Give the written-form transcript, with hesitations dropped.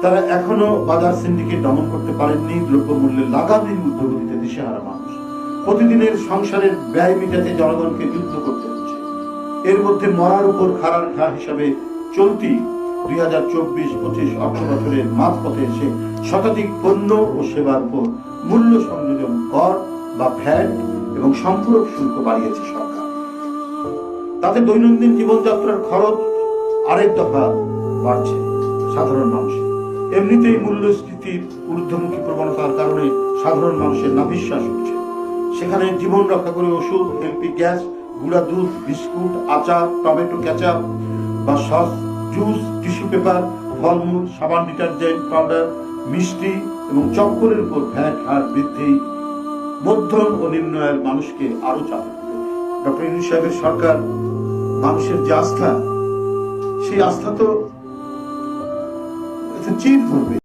তারা এখনো বাজার সিন্ডিকেট দমন করতে পারেননি। দ্রব্যমূল্যের লাগামহীন ঊর্ধ্বগতিতে দিশেহারা মানুষ। প্রতিদিনের সংসারের ব্যয় মেটাতে জনগণকে যুদ্ধ করতে হচ্ছে। এর মধ্যে মরার উপর খাড়ার ঘা হিসাবে চলতি 2024-25 অর্থ বছরের মাঝপথে এসে শতাধিক পণ্য ও সেবার উপর মূল্য সংযোজন কর বা ভ্যাট এবং সম্পূরক শুল্ক বাড়িয়েছে সরকার। তাতে দৈনন্দিন জীবনযাত্রার খরচ আরেক দফা বাড়ছে সাধারণ মানুষের। এমনিতেই মূল্যস্ফীতির ঊর্ধ্বমুখী প্রবণতার কারণে সাধারণ মানুষের নাভিশ্বাস উঠছে। সেখানে জীবন রক্ষা করে ওষুধ, এলপি গ্যাস, গুঁড়া দুধ, বিস্কুট, আচার, টমেটো কেচাপ বা সস, জুস, টিস্যু পেপার, ফলমূল, সাবান, ডিটারজেন্ট পাউডার, মিষ্টি এবং চক্করের উপর ভ্যাট হার বৃদ্ধি মধ্যম ও নিম্ন আয়ের মানুষকে আরো চাপ। ডক্টর ইউনূস সাহেবের সরকার মানুষের যে আস্থা, সেই আস্থা তো চির ধরবে।